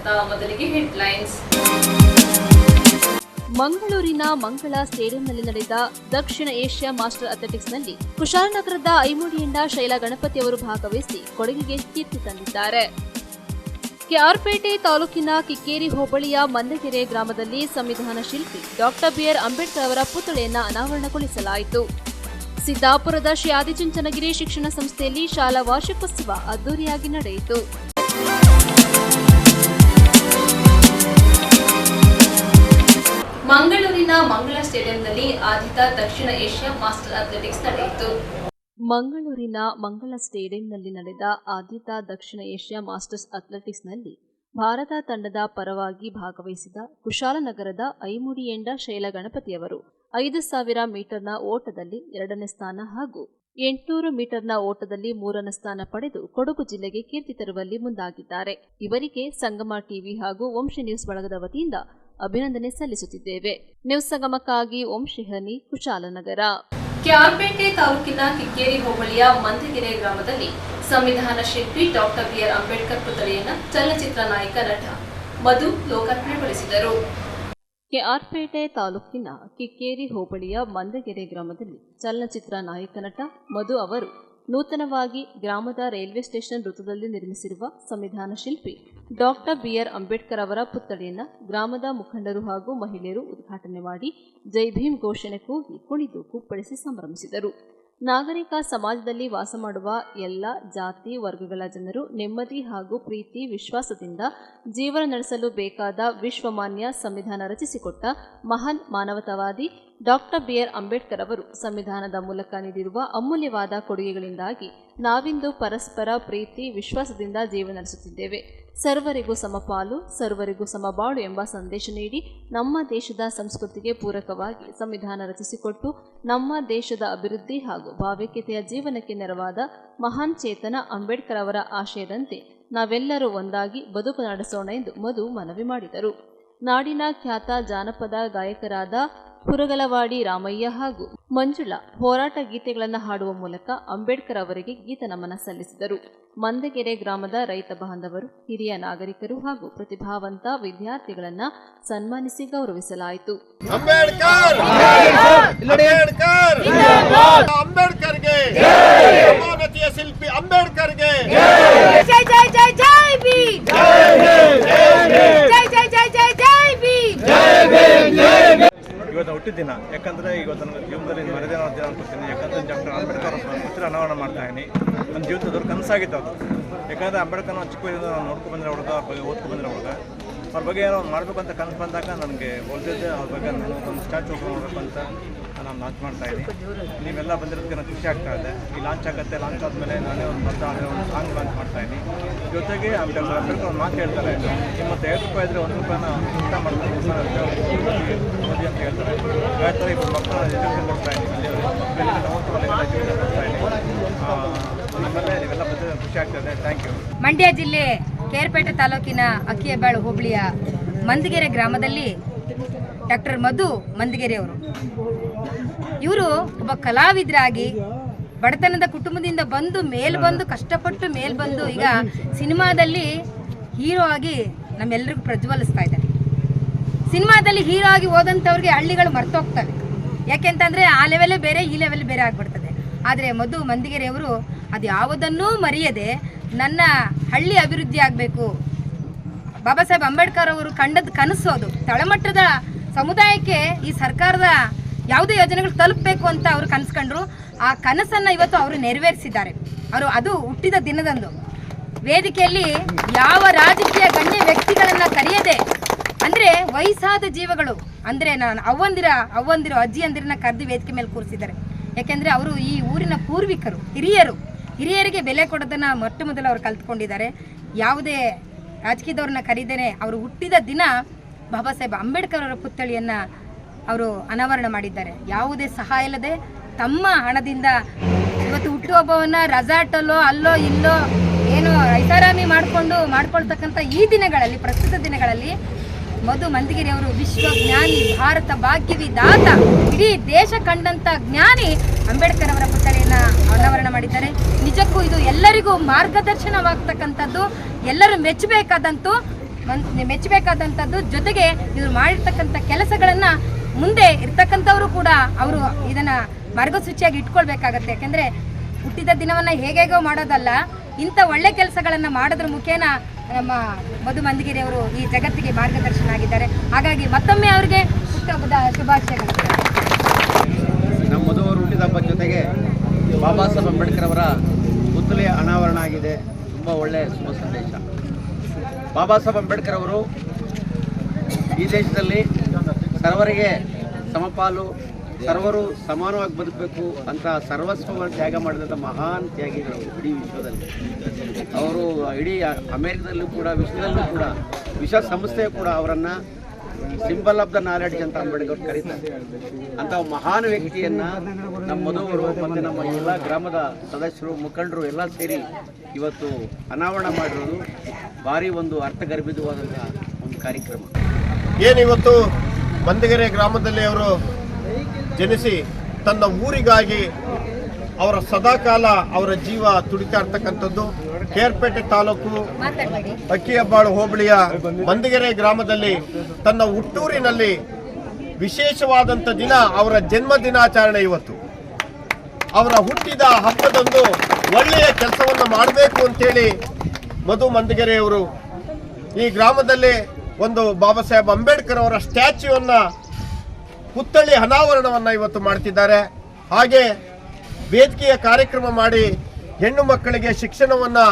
ಸ್ವಾಗತ. ಮೊದಲಿಗೆ ಹೆಡ್ಲೈನ್ಸ್. ಮಂಗಳೂರಿನ ಮಂಗಳ ಸ್ಟೇಡಿಯಂನಲ್ಲಿ ನಡೆದ ದಕ್ಷಿಣ ಏಷ್ಯಾ ಮಾಸ್ಟರ್ ಅಥ್ಲೆಟಿಕ್ಸ್ನಲ್ಲಿ ಕುಶಾಲನಗರದ ಐಮುಡಿಯಿಂದ ಶೈಲಾ ಗಣಪತಿ ಅವರು ಭಾಗವಹಿಸಿ ಕೊಡಗಿಗೆ ಕೀರ್ತಿ ತಂದಿದ್ದಾರೆ. ಕೆಆರ್ಪೇಟೆ ತಾಲೂಕಿನ ಕಿಕ್ಕೇರಿ ಹೋಬಳಿಯ ಮಂದಗೆರೆ ಗ್ರಾಮದಲ್ಲಿ ಸಂವಿಧಾನ ಶಿಲ್ಪಿ ಡಾಕ್ಟರ್ ಬಿಆರ್ ಅಂಬೇಡ್ಕರ್ ಅವರ ಪುತ್ಥಳಿಯನ್ನು ಅನಾವರಣಗೊಳಿಸಲಾಯಿತು. ಸಿದ್ದಾಪುರದ ಶ್ರೀ ಆದಿಚುಂಚನಗಿರಿ ಶಿಕ್ಷಣ ಸಂಸ್ಥೆಯಲ್ಲಿ ಶಾಲಾ ವಾರ್ಷಿಕೋತ್ಸವ ಅದ್ದೂರಿಯಾಗಿ ನಡೆಯಿತು. ಮಂಗಳೂರಿನ ಮಂಗಳ ಸ್ಟೇಡಿಯಂನಲ್ಲಿ ಆದಿತ ದಕ್ಷಿಣ ಏಷ್ಯಾ ಮಾಸ್ಟರ್ ಅಥ್ಲೆಟಿಕ್ಸ್ ನಡೆಯಿತು. ಮಂಗಳೂರಿನ ಮಂಗಳ ಸ್ಟೇಡಿಯಂನಲ್ಲಿ ನಡೆದ ಆದಿತ ದಕ್ಷಿಣ ಏಷ್ಯಾ ಮಾಸ್ಟರ್ಸ್ ಅಥ್ಲೆಟಿಕ್ಸ್ನಲ್ಲಿ ಭಾರತ ತಂಡದ ಪರವಾಗಿ ಭಾಗವಹಿಸಿದ ಕುಶಾಲನಗರದ ಐಮುಡಿಯೆಂಡ ಶೈಲಾ ಗಣಪತಿಯವರು 5,000 ಮೀಟರ್ನ ಓಟದಲ್ಲಿ 2ನೇ ಸ್ಥಾನ ಹಾಗೂ 800 ಮೀಟರ್ನ ಓಟದಲ್ಲಿ 3ನೇ ಸ್ಥಾನ ಪಡೆದು ಕೊಡಗು ಜಿಲ್ಲೆಗೆ ಕೀರ್ತಿ ತರುವಲ್ಲಿ ಮುಂದಾಗಿದ್ದಾರೆ. ಇವರಿಗೆ ಸಂಗಮ ಟಿವಿ ಹಾಗೂ ವಂಶಿ ನ್ಯೂಸ್ ಬಳಗದ ವತಿಯಿಂದ ಅಭಿನಂದನೆ ಸಲ್ಲಿಸುತ್ತಿದ್ದೇವೆ. ನ್ಯೂಸ್ ಸಂಗಮಕ್ಕಾಗಿ ಓಂ ಶ್ರೀಹನಿ, ಕುಶಾಲನಗರ. ಕೆಆರ್ಪೇಟೆ ತಾಲೂಕಿನ ಕಿಕ್ಕೇರಿ ಹೋಬಳಿಯ ಮಂದಗೆರೆ ಗ್ರಾಮದಲ್ಲಿ ಸಂವಿಧಾನ ಶಿಲ್ಪಿ ಡಾಕ್ಟರ್ ಬಿಆರ್ ಅಂಬೇಡ್ಕರ್ ಪುತ್ಥಳಿಯನ್ನು ಚಲನಚಿತ್ರ ನಾಯಕ ನಟ ಮಧು ಲೋಕಾರ್ಪಣೆಗೊಳಿಸಿದರು. ಕೆಆರ್ಪೇಟೆ ತಾಲೂಕಿನ ಕಿಕ್ಕೇರಿ ಹೋಬಳಿಯ ಮಂದಗೆರೆ ಗ್ರಾಮದಲ್ಲಿ ಚಲನಚಿತ್ರ ನಾಯಕ ನಟ ಮಧು ಅವರು ನೂತನವಾಗಿ ಗ್ರಾಮದ ರೈಲ್ವೆ ಸ್ಟೇಷನ್ ವೃತ್ತದಲ್ಲಿ ನಿರ್ಮಿಸಿರುವ ಸಂವಿಧಾನ ಶಿಲ್ಪಿ ಡಾಕ್ಟರ್ ಬಿಆರ್ ಅಂಬೇಡ್ಕರ್ ಅವರ ಪುತ್ಥಳಿಯನ್ನು ಗ್ರಾಮದ ಮುಖಂಡರು ಹಾಗೂ ಮಹಿಳೆಯರು ಉದ್ಘಾಟನೆ ಮಾಡಿ ಜೈ ಭೀಮ್ ಘೋಷಣೆ ಕೂಗಿ ಕುಣಿದು ಕುಪ್ಪಳಿಸಿ ಸಂಭ್ರಮಿಸಿದರು. ನಾಗರಿಕ ಸಮಾಜದಲ್ಲಿ ವಾಸ ಮಾಡುವ ಎಲ್ಲ ಜಾತಿ ವರ್ಗಗಳ ಜನರು ನೆಮ್ಮದಿ ಹಾಗೂ ಪ್ರೀತಿ ವಿಶ್ವಾಸದಿಂದ ಜೀವನ ನಡೆಸಲು ಬೇಕಾದ ವಿಶ್ವಮಾನ್ಯ ಸಂವಿಧಾನ ರಚಿಸಿಕೊಟ್ಟ ಮಹಾನ್ ಮಾನವತಾವಾದಿ ಡಾಕ್ಟರ್ ಬಿಆರ್ ಅಂಬೇಡ್ಕರ್ ಅವರು ಸಂವಿಧಾನದ ಮೂಲಕ ನೀಡಿರುವ ಅಮೂಲ್ಯವಾದ ಕೊಡುಗೆಗಳಿಂದಾಗಿ ನಾವಿಂದು ಪರಸ್ಪರ ಪ್ರೀತಿ ವಿಶ್ವಾಸದಿಂದ ಜೀವನ ನಡೆಸುತ್ತಿದ್ದೇವೆ. ಸರ್ವರಿಗೂ ಸಮಪಾಲು, ಸರ್ವರಿಗೂ ಸಮಬಾಳು ಎಂಬ ಸಂದೇಶ ನೀಡಿ ನಮ್ಮ ದೇಶದ ಸಂಸ್ಕೃತಿಗೆ ಪೂರಕವಾಗಿ ಸಂವಿಧಾನ ರಚಿಸಿಕೊಟ್ಟು ನಮ್ಮ ದೇಶದ ಅಭಿವೃದ್ಧಿ ಹಾಗೂ ಭಾವೈಕ್ಯತೆಯ ಜೀವನಕ್ಕೆ ನೆರವಾದ ಮಹಾನ್ ಚೇತನ ಅಂಬೇಡ್ಕರ್ ಅವರ ಆಶಯದಂತೆ ನಾವೆಲ್ಲರೂ ಒಂದಾಗಿ ಬದುಕು ನಡೆಸೋಣ ಎಂದು ಮಧು ಮನವಿ ಮಾಡಿದರು. ನಾಡಿನ ಖ್ಯಾತ ಜಾನಪದ ಗಾಯಕರಾದ ಹುರಗಲವಾಡಿ ರಾಮಯ್ಯ ಹಾಗೂ ಮಂಜುಳಾ ಹೋರಾಟ ಗೀತೆಗಳನ್ನು ಹಾಡುವ ಮೂಲಕ ಅಂಬೇಡ್ಕರ್ ಅವರಿಗೆ ಗೀತ ನಮನ ಸಲ್ಲಿಸಿದರು. ಮಂದಗೆರೆ ಗ್ರಾಮದ ರೈತ ಬಾಂಧವರು, ಹಿರಿಯ ನಾಗರಿಕರು ಹಾಗೂ ಪ್ರತಿಭಾವಂತ ವಿದ್ಯಾರ್ಥಿಗಳನ್ನು ಸನ್ಮಾನಿಸಿ ಗೌರವಿಸಲಾಯಿತು. ಶಿಲ್ಪಿ ಅಂಬೇಡ್ಕರ್ಗೆ ಇವತ್ತು ಹುಟ್ಟಿದ ದಿನ. ಯಾಕಂದರೆ ಇವತ್ತು ನನ್ನ ಜೀವನದಲ್ಲಿ ಮರೆದೇ ದಿನ ಅನ್ಕೊತೀನಿ. ಯಾಕಂದರೆ ಡಾಕ್ಟರ್ ಅಂಬೇಡ್ಕರ್ ಪುತ್ರ ಅನಾವರಣ ಮಾಡ್ತಾ ಇದ್ದೀನಿ. ನನ್ನ ಜೀವನದ ದೊಡ್ಡ ಕನಸಾಗಿತ್ತು ಅದು. ಯಾಕಂದರೆ ಅಂಬೇಡ್ಕರ್ ಚಿಕ್ಕ ವಯಸ್ಸಿಂದ ನಾನು ನೋಡ್ಕೊಂಡು ಬಂದರೆ ಹುಡುಗ, ಅವ್ರ ಬಗ್ಗೆ ಓದ್ಕೊಂಡು ಬಂದರೆ ಹುಡುಗ, ಅವ್ರ ಬಗ್ಗೆ ಏನೋ ಮಾಡಬೇಕು ಅಂತ ಕನಸು ಬಂದಾಗ ನನಗೆ ಓದಿದ್ದೆ. ಅವ್ರ ಬಗ್ಗೆ ನಾನು ಒಂದು ಸ್ಟ್ಯಾಚು ಓಪನ್ ಮಾಡಬೇಕು ಅಂತ ನಾನು ಲಾಂಚ್ ಮಾಡ್ತಾ ಇದ್ದೀನಿ. ನೀವೆಲ್ಲ ಬಂದಿರೋದಕ್ಕೆ ನಾನು ಖುಷಿ ಆಗ್ತಾ ಇದೆ. ಈ ಲಾಂಚ್ ಆಗುತ್ತೆ. ಲಾಂಚ್ ಆದಮೇಲೆ ನಾನೇ ಒಂದು ಒಂದು ಸಾಂಗ್ ಲಾಂಚ್ ಮಾಡ್ತಾ ಇದ್ದೀನಿ. ಜೊತೆಗೆ ಡಾಕ್ಟರ್ ಅಂಬೇಡ್ಕರ್ ಒಂದು ಮಾತು ಹೇಳ್ತಾರೆ, ನಿಮ್ಮ ಹತ್ರ ₹2 ಇದ್ದರೆ ₹1 ಊಟ ಮಾಡ್ತಾರೆ ಮೋದಿ ಅಂತ ಹೇಳ್ತಾರೆ. ಆ ಥರ ಇಬ್ಬರು ಮಕ್ಕಳ ಎಜುಕೇಷನ್ ಕೊಡ್ತಾ ಇದ್ದೀನಿ. ಎಜುಕೇಷನ್ ಕೊಡ್ತಾ ಇದ್ದೀನಿ. ಆಮೇಲೆ ನೀವೆಲ್ಲ ಬಂದಿರೋದು ಖುಷಿ ಆಗ್ತದೆ. Thank you. ಮಂಡ್ಯ ಜಿಲ್ಲೆ ಕೇರ್ಪೇಟೆ ತಾಲೂಕಿನ ಅಕ್ಕಿಯಬಾಳು ಹೋಬಳಿಯ ಮಂದಗೆರೆ ಗ್ರಾಮದಲ್ಲಿ ಡಾಕ್ಟರ್ ಮಧು ಮಂದಗೆರೆ ಅವರು ಇವರು ಒಬ್ಬ ಕಲಾವಿದರಾಗಿ ಬಡತನದ ಕುಟುಂಬದಿಂದ ಬಂದು ಕಷ್ಟಪಟ್ಟು ಮೇಲ್ಬಂದು ಈಗ ಸಿನಿಮಾದಲ್ಲಿ ಹೀರೋ ಆಗಿ ನಮ್ಮೆಲ್ಲರಿಗೂ ಪ್ರಜ್ವಲಿಸ್ತಾ ಇದ್ದಾರೆ. ಸಿನಿಮಾದಲ್ಲಿ ಹೀರೋ ಆಗಿ ಹೋದಂಥವ್ರಿಗೆ ಹಳ್ಳಿಗಳು ಮರ್ತೋಗ್ತವೆ. ಯಾಕೆಂತಂದರೆ ಆ ಲೆವೆಲ್ ಬೇರೆ, ಈ ಲೆವೆಲ್ ಬೇರೆ ಆಗಿಬಿಡ್ತದೆ. ಆದರೆ ಮಧು ಮಂದಗೆರೆಯವರು ಅದು ಯಾವುದನ್ನೂ ಮರೆಯದೆ ನನ್ನ ಹಳ್ಳಿ ಅಭಿವೃದ್ಧಿ ಆಗಬೇಕು, ಬಾಬಾ ಸಾಹೇಬ್ ಅಂಬೇಡ್ಕರ್ ಅವರು ಕಂಡದ್ದು ಕನಸು, ಅದು ತಳಮಟ್ಟದ ಸಮುದಾಯಕ್ಕೆ ಈ ಸರ್ಕಾರದ ಯಾವುದೇ ಯೋಜನೆಗಳು ತಲುಪಬೇಕು ಅಂತ ಅವರು ಕನಸ್ಕೊಂಡ್ರು. ಆ ಕನಸನ್ನು ಇವತ್ತು ಅವರು ನೆರವೇರಿಸಿದ್ದಾರೆ. ಅವರು ಅದು ಹುಟ್ಟಿದ ದಿನದಂದು ವೇದಿಕೆಯಲ್ಲಿ ಯಾವ ರಾಜಕೀಯ ಗಣ್ಯ ವ್ಯಕ್ತಿಗಳನ್ನು ಕರೆಯದೆ, ಅಂದರೆ ವಯಸ್ಸಾದ ಜೀವಗಳು, ಅಂದರೆ ನಾನು ಅವ್ವಂದಿರೋ ಅಜ್ಜಿಯಂದಿರನ್ನ ಕರೆದು ವೇದಿಕೆ ಮೇಲೆ ಕೂರಿಸಿದ್ದಾರೆ. ಯಾಕೆಂದರೆ ಅವರು ಈ ಊರಿನ ಪೂರ್ವಿಕರು, ಹಿರಿಯರಿಗೆ ಬೆಲೆ ಕೊಡೋದನ್ನು ಮೊಟ್ಟ ಮೊದಲು ಅವರು ಕಲ್ತ್ಕೊಂಡಿದ್ದಾರೆ. ಯಾವುದೇ ರಾಜಕೀಯದವ್ರನ್ನ ಕರೀದೇನೆ ಅವರು ಹುಟ್ಟಿದ ದಿನ ಬಾಬಾ ಸಾಹೇಬ್ ಅಂಬೇಡ್ಕರ್ ಅವರ ಪುತ್ಥಳಿಯನ್ನು ಅವರು ಅನಾವರಣ ಮಾಡಿದ್ದಾರೆ. ಯಾವುದೇ ಸಹಾಯ ಇಲ್ಲದೆ ತಮ್ಮ ಹಣದಿಂದ ಇವತ್ತು ಹುಟ್ಟುಹಬ್ಬವನ್ನು ರೆಸಾರ್ಟಲ್ಲೋ ಅಲ್ಲೋ ಇಲ್ಲೋ ಏನು ಐಷಾರಾಮಿ ಮಾಡ್ಕೊಳ್ತಕ್ಕಂಥ ಈ ದಿನಗಳಲ್ಲಿ, ಪ್ರಸ್ತುತ ದಿನಗಳಲ್ಲಿ ಮಧು ಮಂದಗಿರಿ ಅವರು ವಿಶ್ವಜ್ಞಾನಿ, ಭಾರತ ಭಾಗ್ಯವಿದಾತ, ಇಡೀ ದೇಶ ಕಂಡಂಥ ಜ್ಞಾನಿ ಅಂಬೇಡ್ಕರ್ ಅವರ ಪುತ್ಥಳಿಯನ್ನು ಅನಾವರಣ ಮಾಡಿದ್ದಾರೆ. ನಿಜಕ್ಕೂ ಇದು ಎಲ್ಲರಿಗೂ ಮಾರ್ಗದರ್ಶನವಾಗ್ತಕ್ಕಂಥದ್ದು, ಎಲ್ಲರೂ ಮೆಚ್ಚಬೇಕಾದಂತೂ ಮೆಚ್ಚಬೇಕಾದಂಥದ್ದು. ಜೊತೆಗೆ ಇವರು ಮಾಡಿರ್ತಕ್ಕಂಥ ಕೆಲಸಗಳನ್ನು ಮುಂದೆ ಇರ್ತಕ್ಕಂಥವರು ಕೂಡ ಅವರು ಇದನ್ನು ಮಾರ್ಗಸೂಚಿಯಾಗಿ ಇಟ್ಕೊಳ್ಬೇಕಾಗತ್ತೆ. ಯಾಕೆಂದರೆ ಹುಟ್ಟಿದ ದಿನವನ್ನು ಹೇಗೇಗೋ ಮಾಡೋದಲ್ಲ, ಇಂಥ ಒಳ್ಳೆ ಕೆಲಸಗಳನ್ನು ಮಾಡೋದ್ರ ಮುಖೇನ ನಮ್ಮ ಮಧು ಮಂದಗಿರಿ ಅವರು ಈ ಜಗತ್ತಿಗೆ ಮಾರ್ಗದರ್ಶನ ಆಗಿದ್ದಾರೆ. ಹಾಗಾಗಿ ಮತ್ತೊಮ್ಮೆ ಅವರಿಗೆ ಹುಟ್ಟುಹಬ್ಬದ ಶುಭಾಶಯಗಳು. ನಮ್ಮ ಮಧು ಅವರು ಹುಟ್ಟಿದ ಹಬ್ಬದ ಜೊತೆಗೆ ಬಾಬಾ ಸಾಹೇಬ್ ಅಂಬೇಡ್ಕರ್ ಅವರ ಪುತ್ಥಳಿ ಅನಾವರಣ ಆಗಿದೆ. ತುಂಬ ಒಳ್ಳೆಯ ಶುಭ ಸಂದೇಶ. ಬಾಬಾ ಸಾಹೇಬ್ ಅಂಬೇಡ್ಕರ್ ಅವರು ಈ ದೇಶದಲ್ಲಿ ಸರ್ವರಿಗೆ ಸಮಪಾಲು, ಸರ್ವರು ಸಮಾನವಾಗಿ ಬದುಕಬೇಕು ಅಂತ ಸರ್ವಸ್ವವನ್ನು ತ್ಯಾಗ ಮಾಡಿದಂಥ ಮಹಾನ್ ತ್ಯಾಗಿಗಳು ಇಡೀ ವಿಶ್ವದಲ್ಲಿ. ಅವರು ಇಡೀ ಅಮೇರಿಕದಲ್ಲೂ ಕೂಡ ವಿಶ್ವದಲ್ಲೂ ಕೂಡ ವಿಶ್ವಸಂಸ್ಥೆಯು ಕೂಡ ಅವರನ್ನು ಸಿಂಬಲ್ ಆಫ್ ದ ನಾಲೆಡ್ಜ್ ಅಂತ ಅಂಬೇಡ್ಕರ್ ಕರೀತಾರೆ. ಅಂಥ ಮಹಾನ್ ವ್ಯಕ್ತಿಯನ್ನು ನಮ್ಮ ಮಧುವರು ಮತ್ತು ನಮ್ಮ ಎಲ್ಲ ಗ್ರಾಮದ ಸದಸ್ಯರು, ಮುಖಂಡರು ಎಲ್ಲ ಸೇರಿ ಇವತ್ತು ಅನಾವರಣ ಮಾಡಿರೋದು ಭಾರಿ ಒಂದು ಅರ್ಥಗರ್ಭಿತವಾದಂಥ ಒಂದು ಕಾರ್ಯಕ್ರಮ. ಏನಿವತ್ತು ಮಂದಗೆರೆ ಗ್ರಾಮದಲ್ಲಿ ಅವರು ಜನಿಸಿ ತನ್ನ ಊರಿಗಾಗಿ ಅವರ ಸದಾಕಾಲ ಅವರ ಜೀವ ತುಡಿತಾ ಇರ್ತಕ್ಕಂಥದ್ದು. ಕೇರ್ಪೇಟೆ ತಾಲೂಕು ಅಕ್ಕಿಹೆಬ್ಬಾಳು ಹೋಬಳಿಯ ಮಂದಗೆರೆ ಗ್ರಾಮದಲ್ಲಿ ತನ್ನ ಹುಟ್ಟೂರಿನಲ್ಲಿ ವಿಶೇಷವಾದಂಥ ದಿನ ಅವರ ಜನ್ಮ ದಿನಾಚರಣೆ. ಇವತ್ತು ಅವರ ಹುಟ್ಟಿದ ಹಬ್ಬದಂದು ಒಳ್ಳೆಯ ಕೆಲಸವನ್ನು ಮಾಡಬೇಕು ಅಂತೇಳಿ ಮಧು ಮಂದಗೆರೆಯವರು ಈ ಗ್ರಾಮದಲ್ಲಿ ಒಂದು ಬಾಬಾ ಸಾಹೇಬ್ ಅಂಬೇಡ್ಕರ್ ಅವರ ಸ್ಟ್ಯಾಚ್ಯೂವನ್ನು ಪುತ್ಥಳಿ ಅನಾವರಣವನ್ನು ಇವತ್ತು ಮಾಡ್ತಿದ್ದಾರೆ. ಹಾಗೆ ವೇದಿಕೆಯ ಕಾರ್ಯಕ್ರಮ ಮಾಡಿ ಹೆಣ್ಣು ಮಕ್ಕಳಿಗೆ ಶಿಕ್ಷಣವನ್ನು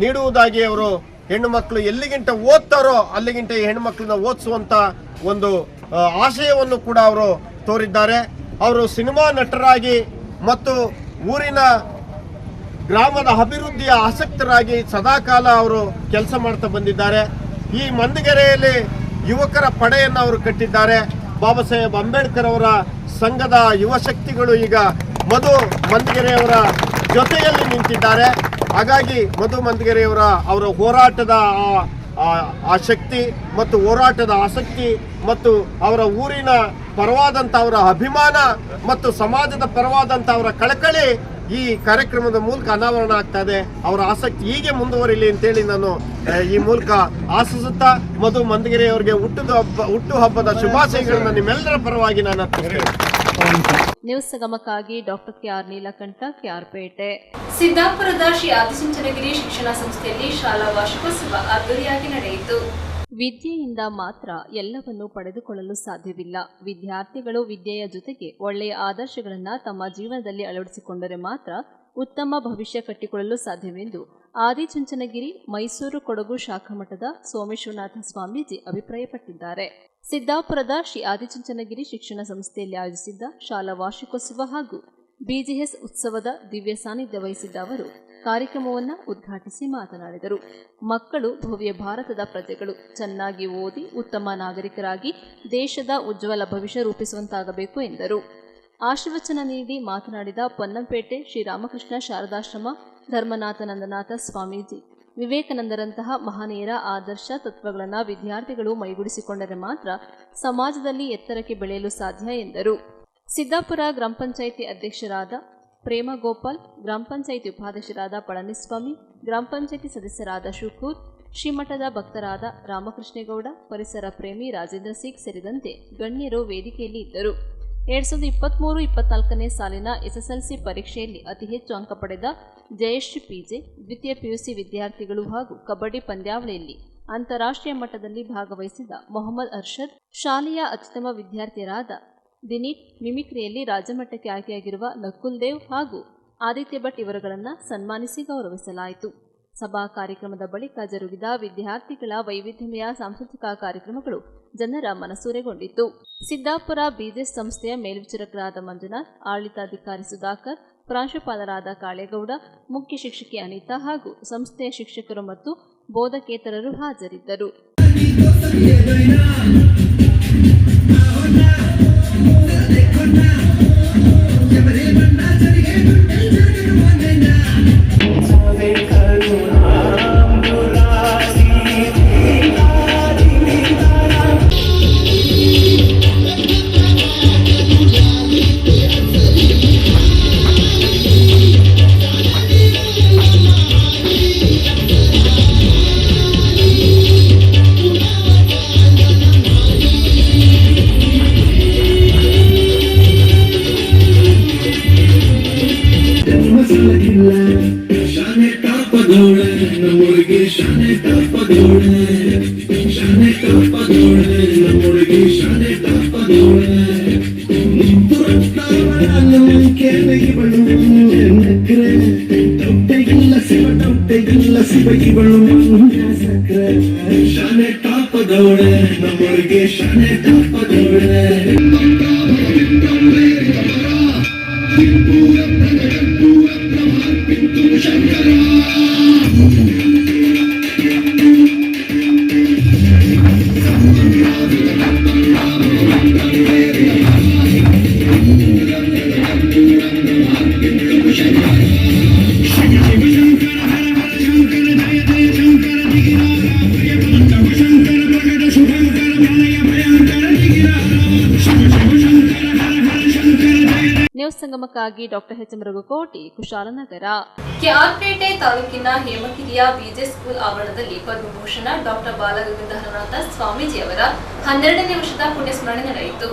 ನೀಡುವುದಾಗಿ ಅವರು ಹೆಣ್ಣು ಮಕ್ಕಳು ಎಲ್ಲಿಗಿಂತ ಓದ್ತಾರೋ ಅಲ್ಲಿಗಿಂತ ಈ ಹೆಣ್ಣು ಮಕ್ಕಳನ್ನ ಓದಿಸುವಂಥ ಒಂದು ಆಶಯವನ್ನು ಕೂಡ ಅವರು ತೋರಿದ್ದಾರೆ. ಅವರು ಸಿನಿಮಾ ನಟರಾಗಿ ಮತ್ತು ಊರಿನ ಗ್ರಾಮದ ಅಭಿವೃದ್ಧಿಯ ಆಸಕ್ತರಾಗಿ ಸದಾಕಾಲ ಅವರು ಕೆಲಸ ಮಾಡ್ತಾ ಬಂದಿದ್ದಾರೆ. ಈ ಮಂದಗೆರೆಯಲ್ಲಿ ಯುವಕರ ಪಡೆಯನ್ನು ಅವರು ಕಟ್ಟಿದ್ದಾರೆ. ಬಾಬಾ ಸಾಹೇಬ್ ಅಂಬೇಡ್ಕರ್ ಅವರ ಸಂಘದ ಯುವ ಶಕ್ತಿಗಳು ಈಗ ಮಧು ಮಂದಗೆರೆಯವರ ಜೊತೆಯಲ್ಲಿ ನಿಂತಿದ್ದಾರೆ. ಹಾಗಾಗಿ ಮಧು ಮಂದಗೆರೆಯವರ ಅವರ ಹೋರಾಟದ ಆ ಶಕ್ತಿ ಮತ್ತು ಹೋರಾಟದ ಆಸಕ್ತಿ ಮತ್ತು ಅವರ ಊರಿನ ಪರವಾದಂಥ ಅವರ ಅಭಿಮಾನ ಮತ್ತು ಸಮಾಜದ ಪರವಾದಂಥ ಅವರ ಕಳಕಳಿ ಈ ಕಾರ್ಯಕ್ರಮದ ಮೂಲಕ ಅನಾವರಣ ಆಗ್ತಾ ಇದೆ. ಅವರ ಆಸಕ್ತಿ ಹೀಗೆ ಮುಂದುವರಿಲಿ ಅಂತೇಳಿ ನಾನು ಈ ಮೂಲಕ ಆಶಿಸುತ್ತಾ ಮಧು ಮಂದಗೆರೆಯವರಿಗೆ ಹುಟ್ಟುಹಬ್ಬದ ಶುಭಾಶಯಗಳನ್ನು ನಿಮ್ಮೆಲ್ಲರ ಪರವಾಗಿ ನಾನು ಅರ್ಪಿಸ್ತೇನೆ. ನ್ಯೂಸ್ ಗಮಕ್ಕಾಗಿ ಡಾಕ್ಟರ್ ಕೆಆರ್ ನೀಲಕಂಠ, ಕೆಆರ್ಪೇಟೆ. ಸಿದ್ದಾಪುರದ ಶ್ರೀ ಆದಿಚುಂಚನಗಿರಿ ಶಿಕ್ಷಣ ಸಂಸ್ಥೆಯಲ್ಲಿ ಶಾಲಾ ವಾರ್ಷಿಕೋತ್ಸವ ಅದ್ದೂರಿಯಾಗಿ ನಡೆಯಿತು. ವಿದ್ಯೆಯಿಂದ ಮಾತ್ರ ಎಲ್ಲವನ್ನೂ ಪಡೆದುಕೊಳ್ಳಲು ಸಾಧ್ಯವಿಲ್ಲ. ವಿದ್ಯಾರ್ಥಿಗಳು ವಿದ್ಯೆಯ ಜೊತೆಗೆ ಒಳ್ಳೆಯ ಆದರ್ಶಗಳನ್ನು ತಮ್ಮ ಜೀವನದಲ್ಲಿ ಅಳವಡಿಸಿಕೊಂಡರೆ ಮಾತ್ರ ಉತ್ತಮ ಭವಿಷ್ಯ ಕಟ್ಟಿಕೊಳ್ಳಲು ಸಾಧ್ಯವೆಂದು ಆದಿಚುಂಚನಗಿರಿ ಮೈಸೂರು ಕೊಡಗು ಶಾಖಾ ಮಠದ ಸೋಮೇಶ್ವರನಾಥ ಸ್ವಾಮೀಜಿ ಅಭಿಪ್ರಾಯಪಟ್ಟಿದ್ದಾರೆ. ಸಿದ್ದಾಪುರದ ಶ್ರೀ ಆದಿಚುಂಚನಗಿರಿ ಶಿಕ್ಷಣ ಸಂಸ್ಥೆಯಲ್ಲಿ ಆಯೋಜಿಸಿದ್ದ ಶಾಲಾ ವಾರ್ಷಿಕೋತ್ಸವ ಹಾಗೂ ಬಿಜಿಎಸ್ ಉತ್ಸವದ ದಿವ್ಯ ಸಾನ್ನಿಧ್ಯ ವಹಿಸಿದ್ದ ಅವರು ಕಾರ್ಯಕ್ರಮವನ್ನು ಉದ್ಘಾಟಿಸಿ ಮಾತನಾಡಿದರು. ಮಕ್ಕಳು ಭವ್ಯ ಭಾರತದ ಪ್ರಜೆಗಳು. ಚೆನ್ನಾಗಿ ಓದಿ ಉತ್ತಮ ನಾಗರಿಕರಾಗಿ ದೇಶದ ಉಜ್ವಲ ಭವಿಷ್ಯ ರೂಪಿಸುವಂತಾಗಬೇಕು ಎಂದರು. ಆಶೀರ್ವಚನ ನೀಡಿ ಮಾತನಾಡಿದ ಪೊನ್ನಂಪೇಟೆ ಶ್ರೀರಾಮಕೃಷ್ಣ ಶಾರದಾಶ್ರಮ ಧರ್ಮನಾಥನಂದನಾಥ ಸ್ವಾಮೀಜಿ, ವಿವೇಕಾನಂದರಂತಹ ಮಹನೀಯರ ಆದರ್ಶ ತತ್ವಗಳನ್ನು ವಿದ್ಯಾರ್ಥಿಗಳು ಮೈಗೂಡಿಸಿಕೊಂಡರೆ ಮಾತ್ರ ಸಮಾಜದಲ್ಲಿ ಎತ್ತರಕ್ಕೆ ಬೆಳೆಯಲು ಸಾಧ್ಯ ಎಂದರು. ಸಿದ್ದಾಪುರ ಗ್ರಾಮ ಪಂಚಾಯಿತಿ ಅಧ್ಯಕ್ಷರಾದ ಪ್ರೇಮ ಗೋಪಾಲ್, ಗ್ರಾಮ ಪಂಚಾಯಿತಿ ಉಪಾಧ್ಯಕ್ಷರಾದ ಪಳನಿಸ್ವಾಮಿ, ಗ್ರಾಮ ಪಂಚಾಯಿತಿ ಸದಸ್ಯರಾದ ಶುಕೂರ್, ಶ್ರೀಮಠದ ಭಕ್ತರಾದ ರಾಮಕೃಷ್ಣೇಗೌಡ, ಪರಿಸರ ಪ್ರೇಮಿ ರಾಜೇಂದ್ರ ಸಿಂಗ್ ಸೇರಿದಂತೆ ಗಣ್ಯರು ವೇದಿಕೆಯಲ್ಲಿ ಇದ್ದರು. 2023-24ನೇ ಸಾಲಿನ ಎಸ್ಎಸ್ಎಲ್ಸಿ ಪರೀಕ್ಷೆಯಲ್ಲಿ ಅತಿ ಹೆಚ್ಚು ಅಂಕ ಪಡೆದ ಜಯಶ್ರೀ ಪಿಜೆ, ದ್ವಿತೀಯ ಪಿಯುಸಿ ವಿದ್ಯಾರ್ಥಿಗಳು ಹಾಗೂ ಕಬಡ್ಡಿ ಪಂದ್ಯಾವಳಿಯಲ್ಲಿ ಅಂತಾರಾಷ್ಟ್ರೀಯ ಮಟ್ಟದಲ್ಲಿ ಭಾಗವಹಿಸಿದ ಮೊಹಮ್ಮದ್ ಅರ್ಷದ್, ಶಾಲೆಯ ಅತ್ಯುತ್ತಮ ವಿದ್ಯಾರ್ಥಿಯರಾದ ದಿನೀಟ್, ಮಿಮಿಕ್ರಿಯಲ್ಲಿ ರಾಜ್ಯಮಟ್ಟಕ್ಕೆ ಆಯ್ಕೆಯಾಗಿರುವ ನಕುಲ್ ದೇವ್ ಹಾಗೂ ಆದಿತ್ಯ ಭಟ್ ಇವರುಗಳನ್ನು ಸನ್ಮಾನಿಸಿ ಗೌರವಿಸಲಾಯಿತು. ಸಭಾ ಕಾರ್ಯಕ್ರಮದ ಬಳಿಕ ಜರುಗಿದ ವಿದ್ಯಾರ್ಥಿಗಳ ವೈವಿಧ್ಯಮಯ ಸಾಂಸ್ಕೃತಿಕ ಕಾರ್ಯಕ್ರಮಗಳು ಜನರ ಮನಸೂರೆಗೊಂಡಿತ್ತು. ಸಿದ್ದಾಪುರ ಬಿಜೆಎಸ್ ಸಂಸ್ಥೆಯ ಮೇಲ್ವಿಚಾರಕರಾದ ಮಂಜುನಾಥ್, ಆಡಳಿತಾಧಿಕಾರಿ ಸುಧಾಕರ್, ಪ್ರಾಂಶುಪಾಲರಾದ ಕಾಳೇಗೌಡ, ಮುಖ್ಯ ಶಿಕ್ಷಕಿ ಅನಿತಾ ಹಾಗೂ ಸಂಸ್ಥೆಯ ಶಿಕ್ಷಕರು ಮತ್ತು ಬೋಧಕೇತರರು ಹಾಜರಿದ್ದರು. ನ್ಯೂಸ್ ಸಂಗಮಕ್ಕಾಗಿ doctor H M Raghukoti, Kushalnagar. KR Pete ತಾಲೂಕಿನ ಹೇಮಗಿರಿಯ ಬಿಜೆ ಸ್ಕೂಲ್ ಆವರಣದಲ್ಲಿ ಪದ್ಮಭೂಷಣ ಡಾಕ್ಟರ್ ಬಾಲಗಂಗಾಧರನಾಥ ಸ್ವಾಮೀಜಿಯವರ 12ನೇ ವರ್ಷದ ಪುಣ್ಯಸ್ಮರಣೆ ನಡೆಯಿತು.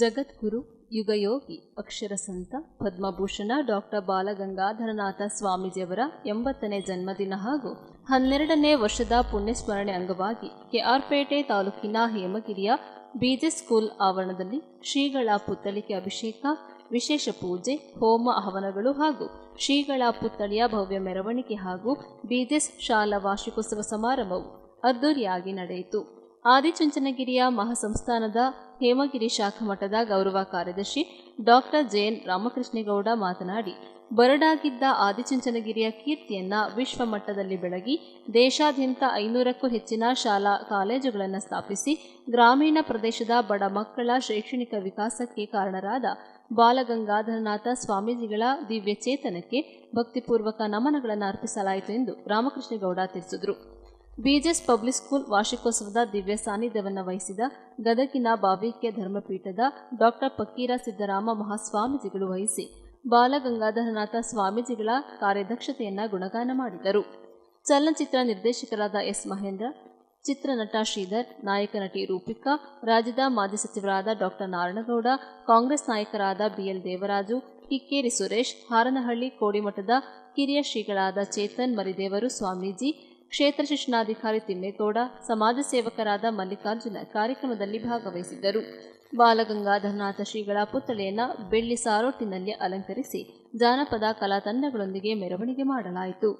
ಜಗದ್ಗುರು, ಯುಗಯೋಗಿ, ಅಕ್ಷರ ಸಂತ, ಪದ್ಮಭೂಷಣ ಡಾಕ್ಟರ್ ಬಾಲಗಂಗಾಧರನಾಥ ಸ್ವಾಮೀಜಿಯವರ 80ನೇ ಜನ್ಮದಿನ ಹಾಗೂ 12ನೇ ವರ್ಷದ ಪುಣ್ಯಸ್ಮರಣೆ ಅಂಗವಾಗಿ ಕೆಆರ್ಪೇಟೆ ತಾಲೂಕಿನ ಹೇಮಗಿರಿಯ ಬಿಜೆ ಸ್ಕೂಲ್ ಆವರಣದಲ್ಲಿ ಶ್ರೀಗಳ ಪುತ್ಥಳಿಗೆ ಅಭಿಷೇಕ, ವಿಶೇಷ ಪೂಜೆ, ಹೋಮ ಹವನಗಳು ಹಾಗೂ ಶ್ರೀಗಳ ಪುತ್ಥಳಿಯ ಭವ್ಯ ಮೆರವಣಿಗೆ ಹಾಗೂ ಬಿಜೆಸ್ ಶಾಲಾ ವಾರ್ಷಿಕೋತ್ಸವ ಸಮಾರಂಭವು ಅದ್ದೂರಿಯಾಗಿ ನಡೆಯಿತು. ಆದಿಚುಂಚನಗಿರಿಯ ಮಹಾಸಂಸ್ಥಾನದ ಹೇಮಗಿರಿ ಶಾಖಾ ಮಠದ ಗೌರವ ಕಾರ್ಯದರ್ಶಿ ಡಾಕ್ಟರ್ ಜೆಎನ್ ರಾಮಕೃಷ್ಣೇಗೌಡ ಮಾತನಾಡಿ, ಬರಡಾಗಿದ್ದ ಆದಿಚುಂಚನಗಿರಿಯ ಕೀರ್ತಿಯನ್ನ ವಿಶ್ವ ಮಟ್ಟದಲ್ಲಿ ಬೆಳಗಿ ದೇಶಾದ್ಯಂತ 500ಕ್ಕೂ ಹೆಚ್ಚಿನ ಶಾಲಾ ಕಾಲೇಜುಗಳನ್ನು ಸ್ಥಾಪಿಸಿ ಗ್ರಾಮೀಣ ಪ್ರದೇಶದ ಬಡ ಮಕ್ಕಳ ಶೈಕ್ಷಣಿಕ ವಿಕಾಸಕ್ಕೆ ಕಾರಣರಾದ ಬಾಲಗಂಗಾಧರನಾಥ ಸ್ವಾಮೀಜಿಗಳ ದಿವ್ಯ ಚೇತನಕ್ಕೆ ಭಕ್ತಿಪೂರ್ವಕ ನಮನಗಳನ್ನು ಅರ್ಪಿಸಲಾಯಿತು ಎಂದು ರಾಮಕೃಷ್ಣೇಗೌಡ ತಿಳಿಸಿದರು. ಬಿಜೆಸ್ ಪಬ್ಲಿಕ್ ಸ್ಕೂಲ್ ವಾರ್ಷಿಕೋತ್ಸವದ ದಿವ್ಯ ಸಾನ್ನಿಧ್ಯವನ್ನು ವಹಿಸಿದ ಗದಗಿನ ಭಾವಿಕ್ಯ ಧರ್ಮಪೀಠದ ಡಾಕ್ಟರ್ ಫಕ್ಕೀರ ಸಿದ್ದರಾಮ ಮಹಾಸ್ವಾಮೀಜಿಗಳು ವಹಿಸಿ ಬಾಲಗಂಗಾಧರನಾಥ ಸ್ವಾಮೀಜಿಗಳ ಕಾರ್ಯದಕ್ಷತೆಯನ್ನು ಗುಣಗಾನ ಮಾಡಿದರು. ಚಲನಚಿತ್ರ ನಿರ್ದೇಶಕರಾದ ಎಸ್ ಮಹೇಂದ್ರ, ಚಿತ್ರನಟ ಶ್ರೀಧರ್, ನಾಯಕ ನಟಿ ರೂಪಿಕಾ, ರಾಜ್ಯದ ಮಾಜಿ ಸಚಿವರಾದ ಡಾಕ್ಟರ್ ನಾರಾಯಣಗೌಡ, ಕಾಂಗ್ರೆಸ್ ನಾಯಕರಾದ ಬಿಎಲ್ ದೇವರಾಜು, ಕಿಕ್ಕೇರಿ ಸುರೇಶ್, ಹಾರನಹಳ್ಳಿ ಕೋಡಿಮಠದ ಕಿರಿಯ ಶ್ರೀಗಳಾದ ಚೇತನ್ ಮರಿದೇವರು ಸ್ವಾಮೀಜಿ, ಕ್ಷೇತ್ರ ಶಿಕ್ಷಣಾಧಿಕಾರಿ ತಿಮ್ಮೇಗೌಡ, ಸಮಾಜ ಸೇವಕರಾದ ಮಲ್ಲಿಕಾರ್ಜುನ ಕಾರ್ಯಕ್ರಮದಲ್ಲಿ ಭಾಗವಹಿಸಿದ್ದರು. ಬಾಲಗಂಗಾಧರನಾಥ ಶ್ರೀಗಳ ಪುತ್ಥಳಿಯನ್ನು ಬೆಳ್ಳಿ ಸಾರೋಟಿನಲ್ಲಿ ಅಲಂಕರಿಸಿ ಜಾನಪದ ಕಲಾ ತಂಡಗಳೊಂದಿಗೆ ಮೆರವಣಿಗೆ ಮಾಡಲಾಯಿತು.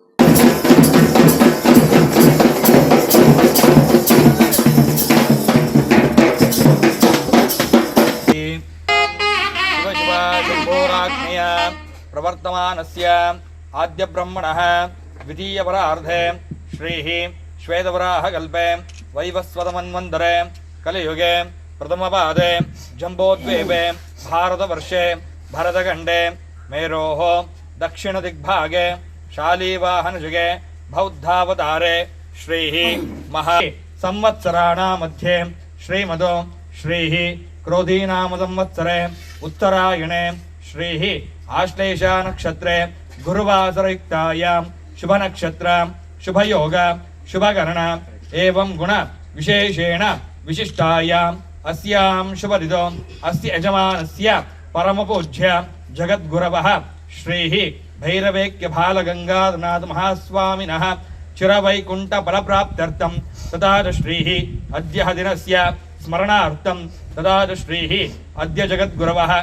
ಪ್ರವರ್ತಮಾನಸ್ಯ ಆದ್ಯ ಬ್ರಹ್ಮಣಃ ದ್ವಿತೀಯ ಪರಾರ್ಧೆ ಶ್ರೀಃ ಶ್ವೇತವರಾಹಕಲ್ಪೆ ವೈವಸ್ವತಮನ್ವಂತರೆ ಕಲಿಯುಗೆ ಪ್ರಥಮಪಾದೆ ಜಂಬೋದ್ವೀಪೆ ಭಾರತವರ್ಷೆ ಭರತಖಂಡೆ ಮೇರೋಃ ದಕ್ಷಿಣದಿಗ್ಭಾಗೆ ಶಾಲೀವಾಹನಯುಗೆ ಬೌದ್ಧಾವತಾರೆ ಶ್ರೀಃ ಮಹಾ ಸಂವತ್ಸರಾಣಾಂ ಮಧ್ಯೆ ಶ್ರೀಮದೋ ಶ್ರೀಃ ಕ್ರೋಧೀನಾಮ ಸಂವತ್ಸರೆ ಉತ್ತರಾಯಣೆ ಶ್ರೀಃ ಆಶ್ಲೇಷ ನಕ್ಷತ್ರೆ ಗುರುವಾಸರಯುಕ್ತಾಯಾಂ ಶುಭ ನಕ್ಷತ್ರ ಶುಭಯೋಗ ಶುಭಕರಣ ಏವಂ ಗುಣ ವಿಶೇಷೇಣ ವಿಶಿಷ್ಟಾಯಾಂ ಅಸ್ಯಾಂ ಶುಭದಿದೋ ಅಸ್ಯ ಯಜಮಾನಸ್ಯ ಪರಮಪೂಜ್ಯ ಜಗದ್ಗುರವಃ ಶ್ರೀಃ ಭೈರವೇಕ್ಯ ಬಾಲಗಂಗಾಧರನಾಥ ಮಹಾಸ್ವಾಮಿನಃ ಚಿರವೈಕುಂಠ ಫಲಪ್ರಾಪ್ತ್ಯರ್ಥಂ ತಥಾ ಚ ಶ್ರೀಃ ಅದ್ಯ ದಿನಸ್ಯ ಸ್ಮರಣಾರ್ಥಂ ತಥಾ ಚ ಶ್ರೀಃ ಅದ್ಯ ಜಗದ್ಗುರವಃ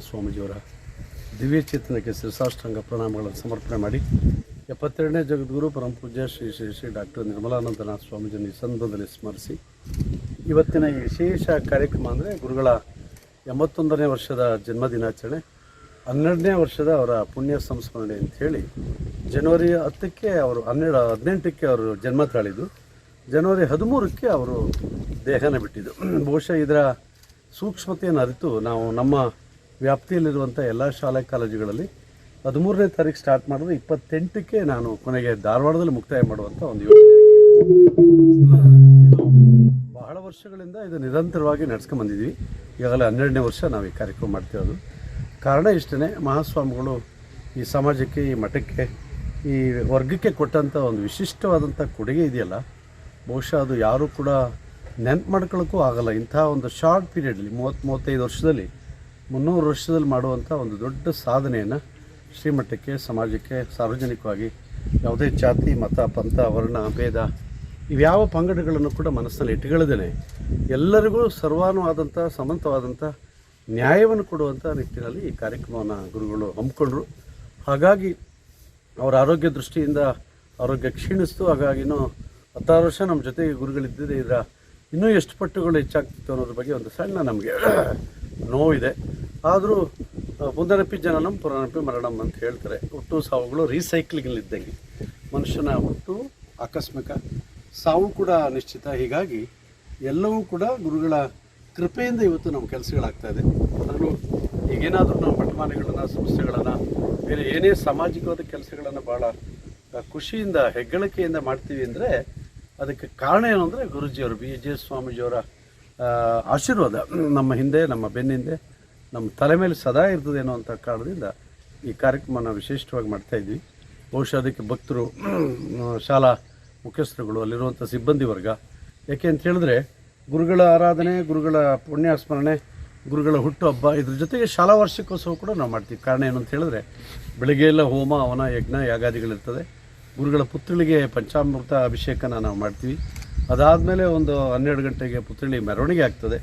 ಸ್ವಾಮೀಜಿಯವರ ದಿವ್ಯ ಚೇತನಕ್ಕೆ ಶಿರಸಾಷ್ಟಾಂಗ ಪ್ರಣಾಮಗಳನ್ನು ಸಮರ್ಪಣೆ ಮಾಡಿ 72ನೇ ಜಗದ್ಗುರು ಪರಮ ಪೂಜ್ಯ ಶ್ರೀ ಶ್ರೀ ಶ್ರೀ ಡಾಕ್ಟರ್ ನಿರ್ಮಲಾನಂದನಾಥ ಸ್ವಾಮೀಜಿಯನ್ನು ಈ ಸಂದರ್ಭದಲ್ಲಿ ಸ್ಮರಿಸಿ ಇವತ್ತಿನ ಈ ವಿಶೇಷ ಕಾರ್ಯಕ್ರಮ ಅಂದರೆ ಗುರುಗಳ 81ನೇ ವರ್ಷದ ಜನ್ಮದಿನಾಚರಣೆ, 12ನೇ ವರ್ಷದ ಅವರ ಪುಣ್ಯ ಸಂಸ್ಮರಣೆ ಅಂಥೇಳಿ ಜನವರಿ 10ಕ್ಕೆ ಅವರು 18ಕ್ಕೆ ಅವರು ಜನ್ಮ ತಾಳಿದ್ದು, ಜನವರಿ 13ಕ್ಕೆ ಅವರು ದೇಹನ ಬಿಟ್ಟಿದ್ದು. ಬಹುಶಃ ಇದರ ಸೂಕ್ಷ್ಮತೆಯನ್ನು ಅರಿತು ನಾವು ನಮ್ಮ ವ್ಯಾಪ್ತಿಯಲ್ಲಿರುವಂಥ ಎಲ್ಲ ಶಾಲಾ ಕಾಲೇಜುಗಳಲ್ಲಿ 13ನೇ ತಾರೀಕು ಸ್ಟಾರ್ಟ್ ಮಾಡಿದ್ರೆ 28ಕ್ಕೆ ನಾನು ಕೊನೆಗೆ ಧಾರವಾಡದಲ್ಲಿ ಮುಕ್ತಾಯ ಮಾಡುವಂಥ ಒಂದು ಯೋಜನೆ. ಇದು ಬಹಳ ವರ್ಷಗಳಿಂದ ಇದು ನಿರಂತರವಾಗಿ ನಡ್ಸ್ಕೊಂಡ್ಬಂದಿದ್ವಿ. ಈಗಾಗಲೇ 12ನೇ ವರ್ಷ ನಾವು ಈ ಕಾರ್ಯಕ್ರಮ ಮಾಡ್ತಿರೋದು. ಕಾರಣ ಇಷ್ಟೇ, ಮಹಾಸ್ವಾಮಿಗಳು ಈ ಸಮಾಜಕ್ಕೆ, ಈ ಮಠಕ್ಕೆ, ಈ ವರ್ಗಕ್ಕೆ ಕೊಟ್ಟಂಥ ಒಂದು ವಿಶಿಷ್ಟವಾದಂಥ ಕೊಡುಗೆ ಇದೆಯಲ್ಲ, ಬಹುಶಃ ಅದು ಯಾರೂ ಕೂಡ ನೆನ್ಪು ಮಾಡ್ಕೊಳ್ಳೋಕ್ಕೂ ಆಗಲ್ಲ. ಇಂಥ ಒಂದು ಶಾರ್ಟ್ ಪೀರಿಯಡಲ್ಲಿ 30-35 ವರ್ಷದಲ್ಲಿ 300 ವರ್ಷದಲ್ಲಿ ಮಾಡುವಂಥ ಒಂದು ದೊಡ್ಡ ಸಾಧನೆಯನ್ನು ಶ್ರೀಮಠಕ್ಕೆ, ಸಮಾಜಕ್ಕೆ, ಸಾರ್ವಜನಿಕವಾಗಿ ಯಾವುದೇ ಜಾತಿ, ಮತ, ಪಂಥ, ವರ್ಣ, ಭೇದ ಇವ್ಯಾವ ಪಂಗಡಗಳನ್ನು ಕೂಡ ಮನಸ್ಸಿನಲ್ಲಿ ಇಟ್ಟುಕೊಳ್ಳದೇನೆ ಎಲ್ಲರಿಗೂ ಸರ್ವಾನುವಾದಂಥ, ಸಮಂತವಾದಂಥ ನ್ಯಾಯವನ್ನು ಕೊಡುವಂಥ ನಿಟ್ಟಿನಲ್ಲಿ ಈ ಕಾರ್ಯಕ್ರಮವನ್ನು ಗುರುಗಳು ಹಮ್ಮಿಕೊಂಡ್ರು. ಹಾಗಾಗಿ ಅವರ ಆರೋಗ್ಯ ದೃಷ್ಟಿಯಿಂದ ಆರೋಗ್ಯ ಕ್ಷೀಣಿಸ್ತು. ಹಾಗಾಗಿ ಇನ್ನೂ 16 ವರ್ಷ ನಮ್ಮ ಜೊತೆಗೆ ಗುರುಗಳಿದ್ದಿದೆ, ಇದರ ಇನ್ನೂ ಎಷ್ಟು ಪಟ್ಟುಗಳು ಹೆಚ್ಚಾಗ್ತಿತ್ತು ಅನ್ನೋದ್ರ ಬಗ್ಗೆ ಒಂದು ಸಣ್ಣ ನಮಗೆ ನೋವಿದೆ. ಆದರೂ ಪುನರಪಿ ಜನನಂ ಪುನರಪಿ ಮರಣಂ ಅಂತ ಹೇಳ್ತಾರೆ. ಹುಟ್ಟು ಸಾವುಗಳು ರೀಸೈಕ್ಲಿಂಗ್ಲಿದ್ದಂಗೆ, ಮನುಷ್ಯನ ಹುಟ್ಟು ಆಕಸ್ಮಿಕ, ಸಾವು ಕೂಡ ನಿಶ್ಚಿತ. ಹೀಗಾಗಿ ಎಲ್ಲವೂ ಕೂಡ ಗುರುಗಳ ಕೃಪೆಯಿಂದ ಇವತ್ತು ನಮ್ಮ ಕೆಲಸಗಳಾಗ್ತಾಯಿದೆ. ಅದರಲ್ಲೂ ಈಗೇನಾದರೂ ನಾವು ಮಠಮಾನ್ಯಗಳನ್ನು, ಸಂಸ್ಥೆಗಳನ್ನು, ಬೇರೆ ಏನೇ ಸಾಮಾಜಿಕವಾದ ಕೆಲಸಗಳನ್ನು ಭಾಳ ಖುಷಿಯಿಂದ, ಹೆಗ್ಗಳಿಕೆಯಿಂದ ಮಾಡ್ತೀವಿ ಅಂದರೆ ಅದಕ್ಕೆ ಕಾರಣ ಏನು ಅಂದರೆ ಗುರುಜಿಯವರು, BJ ಸ್ವಾಮೀಜಿಯವರ ಆಶೀರ್ವಾದ ನಮ್ಮ ಹಿಂದೆ, ನಮ್ಮ ಬೆನ್ನಿಂದೆ, ನಮ್ಮ ತಲೆ ಮೇಲೆ ಸದಾ ಇರ್ತದೆ ಅನ್ನೋವಂಥ ಕಾರಣದಿಂದ ಈ ಕಾರ್ಯಕ್ರಮನ ವಿಶಿಷ್ಟವಾಗಿ ಮಾಡ್ತಾಯಿದ್ವಿ. ಬಹುಶಃ ಅದಕ್ಕೆ ಭಕ್ತರು, ಶಾಲಾ ಮುಖ್ಯಸ್ಥರುಗಳು, ಅಲ್ಲಿರುವಂಥ ಸಿಬ್ಬಂದಿ ವರ್ಗ, ಯಾಕೆ ಅಂತ ಹೇಳಿದ್ರೆ ಗುರುಗಳ ಆರಾಧನೆ, ಗುರುಗಳ ಪುಣ್ಯ ಸ್ಮರಣೆ, ಗುರುಗಳ ಹುಟ್ಟುಹಬ್ಬ, ಇದ್ರ ಜೊತೆಗೆ ಶಾಲಾ ವಾರ್ಷಿಕೋತ್ಸವ ಕೂಡ ನಾವು ಮಾಡ್ತೀವಿ. ಕಾರಣ ಏನು ಅಂತ ಹೇಳಿದ್ರೆ ಬೆಳಗ್ಗೆ ಎಲ್ಲ ಹೋಮ, ಹವನ, ಯಜ್ಞ, ಯಾಗಾದಿಗಳಿರ್ತದೆ. ಗುರುಗಳ ಪುತ್ಥಳಿಗೆ ಪಂಚಾಮೃತ ಅಭಿಷೇಕನ ನಾವು ಮಾಡ್ತೀವಿ. ಅದಾದಮೇಲೆ ಒಂದು 12 ಗಂಟೆಗೆ ಪುತ್ಥಳಿ ಮೆರವಣಿಗೆ ಆಗ್ತದೆ.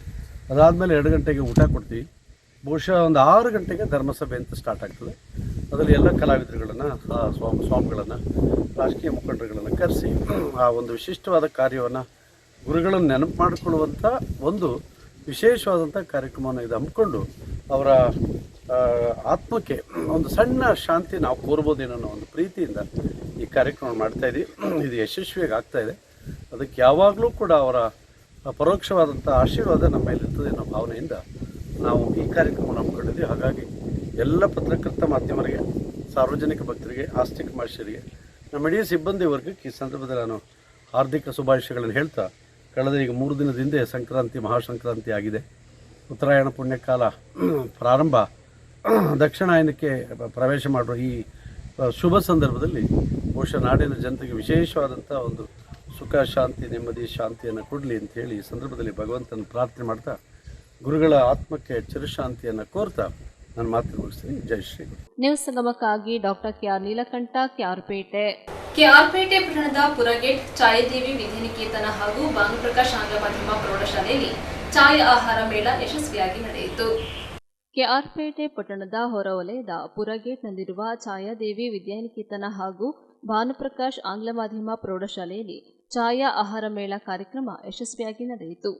ಅದಾದಮೇಲೆ 2 ಗಂಟೆಗೆ ಊಟ ಕೊಡ್ತೀವಿ. ಬಹುಶಃ ಒಂದು 6 ಗಂಟೆಗೆ ಧರ್ಮಸಭೆ ಅಂತ ಸ್ಟಾರ್ಟ್ ಆಗ್ತದೆ. ಅದರಲ್ಲಿ ಎಲ್ಲ ಕಲಾವಿದರುಗಳನ್ನು, ಸ್ವಾಮಿಗಳನ್ನು, ರಾಜಕೀಯ ಮುಖಂಡರುಗಳನ್ನು ಕರೆಸಿ ಆ ಒಂದು ವಿಶಿಷ್ಟವಾದ ಕಾರ್ಯವನ್ನು, ಗುರುಗಳನ್ನು ನೆನಪು ಮಾಡಿಕೊಳ್ಳುವಂಥ ಒಂದು ವಿಶೇಷವಾದಂಥ ಕಾರ್ಯಕ್ರಮವನ್ನು ಇದು ಹಮ್ಮಿಕೊಂಡು ಅವರ ಆತ್ಮಕ್ಕೆ ಒಂದು ಸಣ್ಣ ಶಾಂತಿ ನಾವು ಕೋರ್ಬೋದೇನೋ ಅನ್ನೋ ಒಂದು ಪ್ರೀತಿಯಿಂದ ಈ ಕಾರ್ಯಕ್ರಮ ಮಾಡ್ತಾಯಿದ್ದೀವಿ. ಇದು ಯಶಸ್ವಿಯಾಗಿ ಆಗ್ತಾಯಿದೆ. ಅದಕ್ಕೆ ಯಾವಾಗಲೂ ಕೂಡ ಅವರ ಪರೋಕ್ಷವಾದಂಥ ಆಶೀರ್ವಾದ ನಮ್ಮ ಮೇಲಿರ್ತದೆ ಅನ್ನೋ ಭಾವನೆಯಿಂದ ನಾವು ಈ ಕಾರ್ಯಕ್ರಮ ಹಮ್ಮಿಕೊಂಡಿದ್ದೀವಿ. ಹಾಗಾಗಿ ಎಲ್ಲ ಪತ್ರಕರ್ತ ಮಾಧ್ಯಮರಿಗೆ, ಸಾರ್ವಜನಿಕ ಭಕ್ತರಿಗೆ, ಆಸ್ತಿಕ ಮನುಷ್ಯರಿಗೆ, ನಮ್ಮ ಇಡೀ ಸಿಬ್ಬಂದಿ ವರ್ಗಕ್ಕೆ ಈ ಸಂದರ್ಭದಲ್ಲಿ ನಾನು ಹಾರ್ದಿಕ ಶುಭಾಶಯಗಳನ್ನು ಹೇಳ್ತಾ, ಕಳೆದ ಈಗ 3 ದಿನದ ಹಿಂದೆ ಸಂಕ್ರಾಂತಿ, ಮಹಾಸಂಕ್ರಾಂತಿ ಆಗಿದೆ. ಉತ್ತರಾಯಣ ಪುಣ್ಯಕಾಲ ಪ್ರಾರಂಭ, ದಕ್ಷಿಣಾಯನಕ್ಕೆ ಪ್ರವೇಶ ಮಾಡುವ ಈ ಶುಭ ಸಂದರ್ಭದಲ್ಲಿ ಬಹುಶಃ ನಾಡಿನ ಜನತೆಗೆ ವಿಶೇಷವಾದಂಥ ಒಂದು ಸುಖ, ಶಾಂತಿ, ನೆಮ್ಮದಿ, ಶಾಂತಿಯನ್ನು ಕೊಡಲಿ ಅಂಥೇಳಿ ಈ ಸಂದರ್ಭದಲ್ಲಿ ಭಗವಂತನ ಪ್ರಾರ್ಥನೆ ಮಾಡ್ತಾ, ಗುರುಗಳ ಆತ್ಮಕ್ಕೆ ಚಿರಶಾಂತಿಯನ್ನು ಕೋರ್ತಾ ನಾನು ಮಾತು ಮುಗಿಸ್ತೀನಿ. ಜೈ ಶ್ರೀ ಗುರು. ನ್ಯೂಸ್ ಸಂಗಮಕ್ಕಾಗಿ ಡಾಕ್ಟರ್ KR ನೀಲಕಂಠ, ಕೆಆರ್ಪೇಟೆ ಪಟ್ಟಣದ ಪುರಗೇಟ್ ಛಾಯಾದೇವಿ ವಿದ್ಯಾನಿಕೇತನ ಹಾಗೂ ಭಾನುಪ್ರಕಾಶ್ ಆಂಗ್ಲ ಮಾಧ್ಯಮ ಪ್ರೌಢಶಾಲೆಯಲ್ಲಿ ಛಾಯಾ ಆಹಾರ ಮೇಳ ಯಶಸ್ವಿಯಾಗಿ ನಡೆಯಿತು. ಕೆಆರ್ಪೇಟೆ ಪಟ್ಟಣದ ಹೊರವಲಯದ ಪುರಗೇಟ್ನಲ್ಲಿರುವ ಛಾಯಾದೇವಿ ವಿದ್ಯಾನಿಕೇತನ ಹಾಗೂ ಭಾನುಪ್ರಕಾಶ್ ಆಂಗ್ಲ ಮಾಧ್ಯಮ ಪ್ರೌಢಶಾಲೆಯಲ್ಲಿ ಛಾಯಾ ಆಹಾರ ಮೇಳ ಕಾರ್ಯಕ್ರಮ ಯಶಸ್ವಿಯಾಗಿ ನಡೆಯಿತು.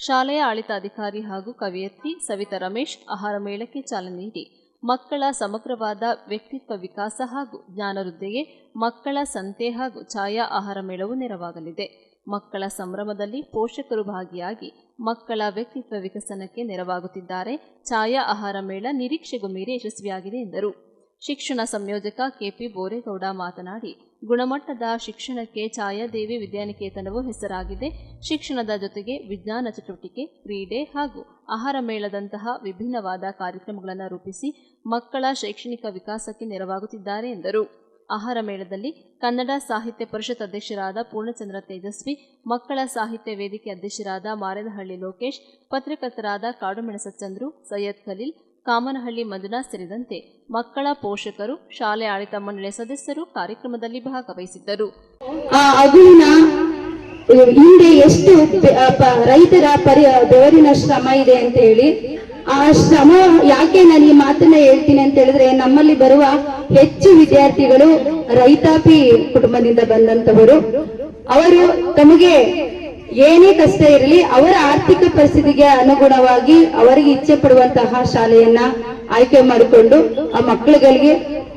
ಶಾಲೆಯ ಆಡಳಿತಾಧಿಕಾರಿ ಹಾಗೂ ಕವಿಯತ್ರಿ ಸವಿತಾ ರಮೇಶ್ ಆಹಾರ ಮೇಳಕ್ಕೆ ಚಾಲನೆ ನೀಡಿ ಮಕ್ಕಳ ಸಮಗ್ರವಾದ ವ್ಯಕ್ತಿತ್ವ ವಿಕಾಸ ಹಾಗೂ ಜ್ಞಾನವೃದ್ಧಿಗೆ ಮಕ್ಕಳ ಸಂತೆ ಹಾಗೂ ಛಾಯಾ ಆಹಾರ ಮೇಳವು ನೆರವಾಗಲಿದೆ. ಮಕ್ಕಳ ಸಂಭ್ರಮದಲ್ಲಿ ಪೋಷಕರು ಭಾಗಿಯಾಗಿ ಮಕ್ಕಳ ವ್ಯಕ್ತಿತ್ವ ವಿಕಸನಕ್ಕೆ ನೆರವಾಗುತ್ತಿದ್ದಾರೆ. ಛಾಯಾ ಆಹಾರ ಮೇಳ ನಿರೀಕ್ಷೆಗೂ ಮೀರಿ ಯಶಸ್ವಿಯಾಗಿದೆ ಎಂದರು. ಶಿಕ್ಷಣ ಸಂಯೋಜಕ KP ಬೋರೇಗೌಡ ಮಾತನಾಡಿ, ಗುಣಮಟ್ಟದ ಶಿಕ್ಷಣಕ್ಕೆ ಛಾಯಾದೇವಿ ವಿದ್ಯಾನಿಕೇತನವು ಹೆಸರಾಗಿದೆ. ಶಿಕ್ಷಣದ ಜೊತೆಗೆ ವಿಜ್ಞಾನ ಚಟುವಟಿಕೆ, ಕ್ರೀಡೆ ಹಾಗೂ ಆಹಾರ ಮೇಳದಂತಹ ವಿಭಿನ್ನವಾದ ಕಾರ್ಯಕ್ರಮಗಳನ್ನು ರೂಪಿಸಿ ಮಕ್ಕಳ ಶೈಕ್ಷಣಿಕ ವಿಕಾಸಕ್ಕೆ ನೆರವಾಗುತ್ತಿದ್ದಾರೆ ಎಂದರು. ಆಹಾರ ಮೇಳದಲ್ಲಿ ಕನ್ನಡ ಸಾಹಿತ್ಯ ಪರಿಷತ್ ಅಧ್ಯಕ್ಷರಾದ ಪೂರ್ಣಚಂದ್ರ ತೇಜಸ್ವಿ, ಮಕ್ಕಳ ಸಾಹಿತ್ಯ ವೇದಿಕೆ ಅಧ್ಯಕ್ಷರಾದ ಮಾರೇನಹಳ್ಳಿ ಲೋಕೇಶ್, ಪತ್ರಕರ್ತರಾದ ಕಾಡುಮೆಣಸ ಚಂದ್ರು, ಸೈಯದ್ ಖಲೀಲ್, ಕಾಮನಹಳ್ಳಿ ಮಂಜುನಾಥ್ ಸೇರಿದಂತೆ ಮಕ್ಕಳ ಪೋಷಕರು, ಶಾಲೆ ಆಡಳಿತ ಮಂಡಳಿ ಸದಸ್ಯರು ಕಾರ್ಯಕ್ರಮದಲ್ಲಿ ಭಾಗವಹಿಸಿದ್ದರು. ಹಿಂದೆ ಎಷ್ಟು ರೈತರ ಬೆವರಿನ ಶ್ರಮ ಇದೆ ಅಂತ ಹೇಳಿ, ಆ ಶ್ರಮ ಯಾಕೆ ನಾನು ಈ ಮಾತನ್ನ ಹೇಳ್ತೀನಿ ಅಂತ ಹೇಳಿದ್ರೆ, ನಮ್ಮಲ್ಲಿ ಬರುವ ಹೆಚ್ಚು ವಿದ್ಯಾರ್ಥಿಗಳು ರೈತಾಪಿ ಕುಟುಂಬದಿಂದ ಬಂದಂತವರು. ಅವರು ತಮಗೆ ಏನೇ ಕಷ್ಟ ಇರಲಿ ಅವರ ಆರ್ಥಿಕ ಪರಿಸ್ಥಿತಿಗೆ ಅನುಗುಣವಾಗಿ ಅವರಿಗೆ ಇಚ್ಛೆ ಪಡುವಂತಹ ಶಾಲೆಯನ್ನ ಆಯ್ಕೆ ಮಾಡಿಕೊಂಡು ಆ ಮಕ್ಕಳುಗಳಿಗೆ